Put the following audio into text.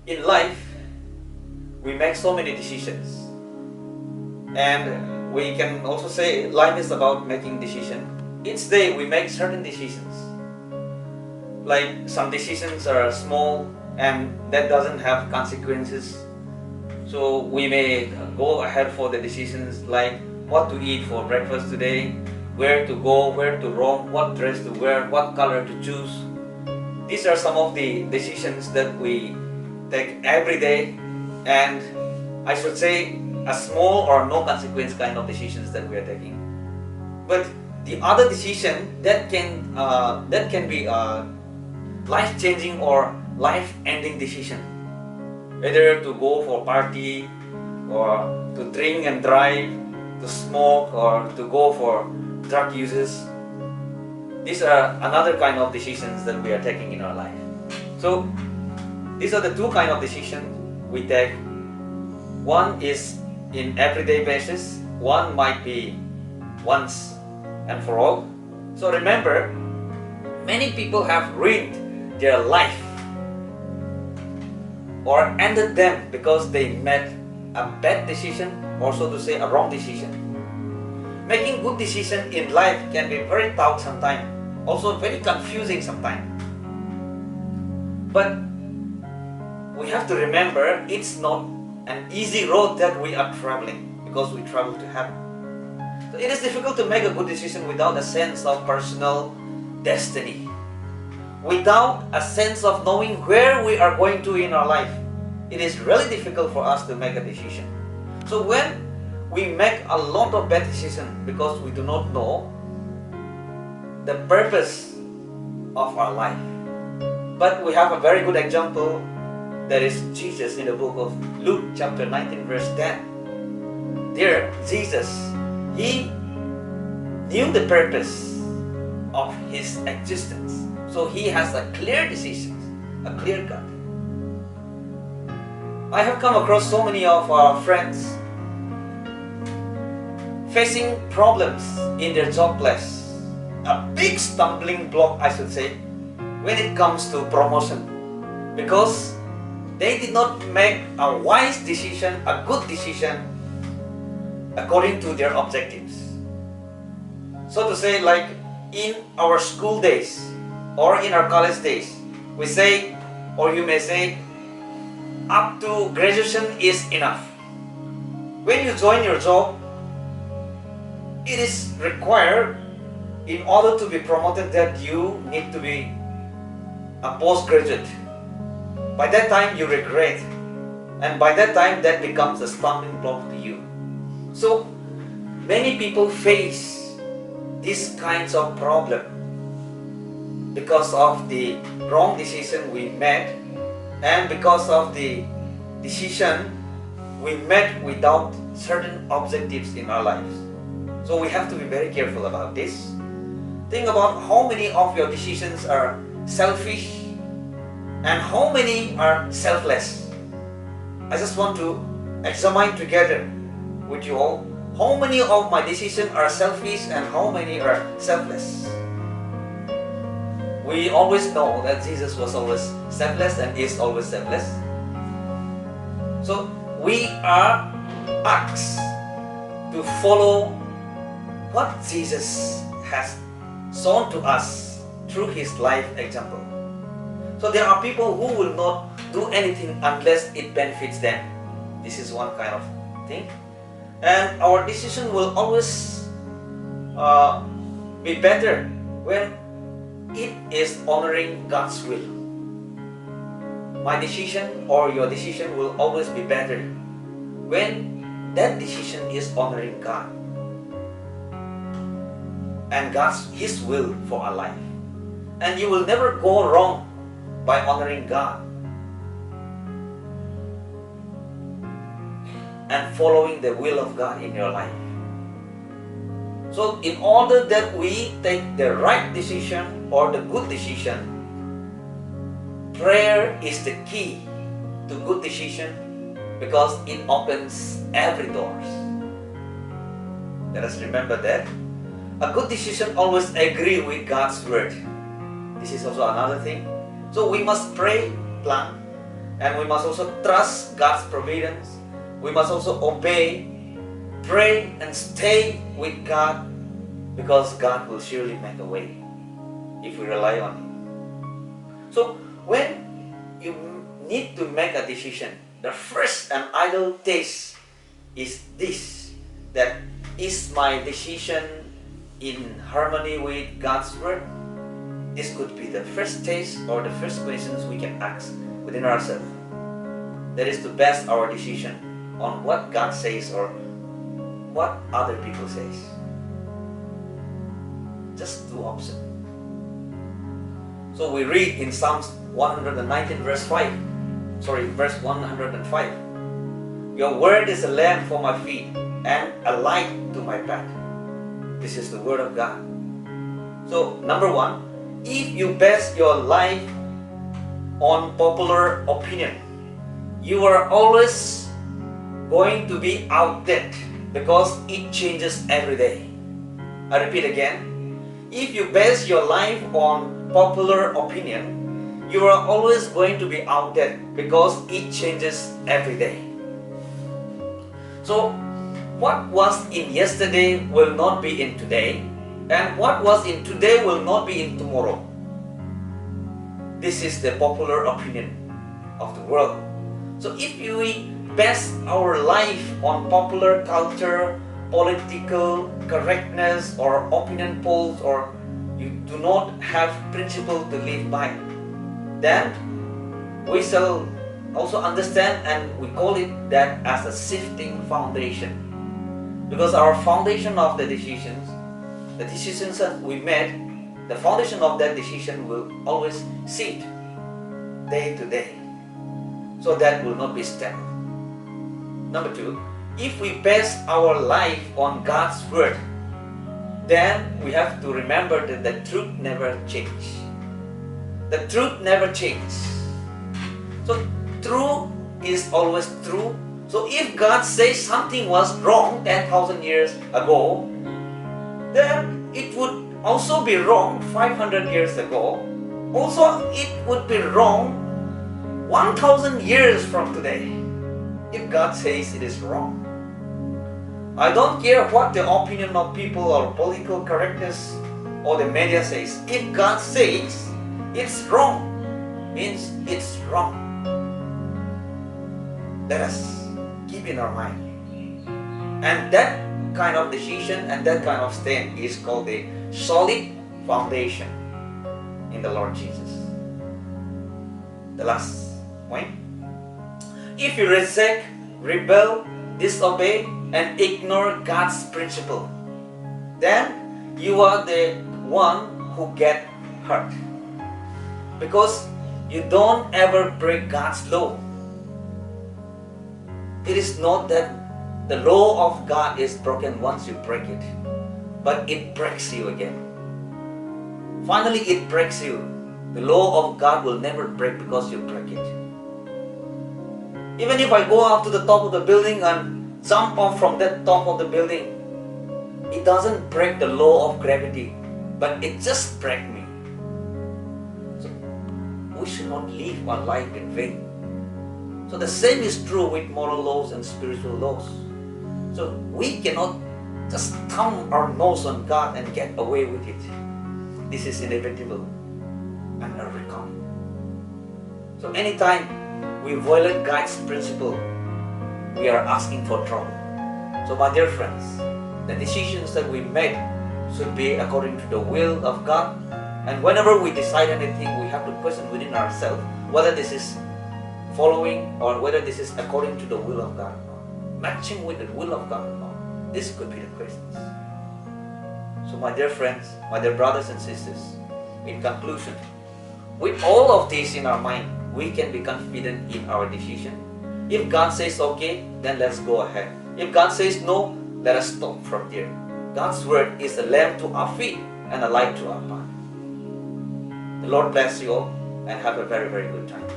In life, we make so many decisions, and we can also say life is about making decisions. Each day we make certain decisions. Like some decisions are small and that doesn't have consequences. So we may go ahead for the decisions like what to eat for breakfast today, where to go, where to roam, what dress to wear, what color to choose. These are some of the decisions that we take every day, and I should say a small or no consequence kind of decisions that we are taking. But the other decision that can be a life-changing or life-ending decision, whether to go for party or to drink and drive, to smoke or to go for drug uses. These are another kind of decisions that we are taking in our life. So these are the two kind of decisions we take. One is in everyday basis, one might be once and for all. So remember, many people have ruined their life or ended them because they made a bad decision, or so to say a wrong decision. Making good decisions in life can be very tough sometimes, also very confusing sometimes. But we have to remember it's not an easy road that we are traveling, because we travel to heaven. So it is difficult to make a good decision without a sense of personal destiny, without a sense of knowing where we are going to in our life. It is really difficult for us to make a decision. So when we make a lot of bad decisions because we do not know the purpose of our life. But we have a very good example, that is Jesus in the book of Luke chapter 19 verse 10. There, Jesus, He knew the purpose of His existence. So He has a clear decision, a clear cut. I have come across so many of our friends facing problems in their job place, a big stumbling block, I should say, when it comes to promotion, because they did not make a wise decision, a good decision, according to their objectives. So to say, like in our school days or in our college days, we say, or you may say, up to graduation is enough. When you join your job, it is required in order to be promoted that you need to be a postgraduate. By that time you regret, and by that time that becomes a stumbling block to you. So many people face these kinds of problem because of the wrong decision we made, and because of the decision we made without certain objectives in our lives. So we have to be very careful about this. Think about how many of your decisions are selfish and how many are selfless. I just want to examine together with you all how many of my decisions are selfish and how many are selfless. We always know that Jesus was always selfless and is always selfless. So we are asked to follow what Jesus has shown to us through His life example. So there are people who will not do anything unless it benefits them. This is one kind of thing. And our decision will always be better when it is honoring God's will. My decision or your decision will always be better when that decision is honoring God and His will for our life. And you will never go wrong by honoring God and following the will of God in your life. So in order that we take the right decision or the good decision, prayer is the key to good decision, because it opens every doors. Let us remember that. A good decision always agree with God's word. This is also another thing. So we must pray, plan, And we must also trust God's providence. We must also obey, pray, and stay with God, because God will surely make a way if we rely on Him. So when you need to make a decision, the first and ideal test is this: that is my decision in harmony with God's Word? This could be the first test or the first questions we can ask within ourselves. That is to base our decision on what God says or what other people says. Just two options. So we read in Psalms 119 verse 105. Your word is a lamp for my feet and a light to my path. This is the word of God. So number one, if you base your life on popular opinion, you are always going to be outdated because it changes every day. I repeat again, if you base your life on popular opinion, you are always going to be outdated because it changes every day. So what was in yesterday will not be in today, and what was in today will not be in tomorrow. This is the popular opinion of the world. So if we base our life on popular culture, political correctness, or opinion polls, or you do not have principle to live by, then we shall also understand, and we call it that as a shifting foundation. Because our foundation of the decisions that we made, the foundation of that decision will always shift day to day. So that will not be stable. Number two, if we base our life on God's Word, then we have to remember that the truth never changes. The truth never changes. So true is always true. So if God says something was wrong 10,000 years ago, then it would also be wrong 500 years ago. Also, it would be wrong 1,000 years from today if God says it is wrong. I don't care what the opinion of people or political correctness or the media says. If God says it's wrong, means it's wrong. Let us keep in our mind. And that kind of decision and that kind of stand is called a solid foundation in the Lord Jesus. The last point. If you reject, rebel, disobey, and ignore God's principle, then you are the one who get hurt. Because you don't ever break God's law. It is not that the law of God is broken once you break it, but it breaks you again. Finally, it breaks you. The law of God will never break because you break it. Even if I go up to the top of the building and jump off from that top of the building, it doesn't break the law of gravity, but it just breaks me. So we should not live our life in vain. So the same is true with moral laws and spiritual laws. So we cannot just thumb our nose on God and get away with it. This is inevitable and unrecoverable. So anytime we violate God's principle, we are asking for trouble. So my dear friends, the decisions that we make should be according to the will of God. And whenever we decide anything, we have to question within ourselves whether this is following or whether this is according to the will of God or not. Matching with the will of God or not. This could be the questions. So my dear friends, my dear brothers and sisters, in conclusion, with all of this in our mind, we can be confident in our decision. If God says okay, then let's go ahead. If God says no, let us stop from there. God's word is a lamp to our feet and a light to our path. The Lord bless you all and have a very, very good time.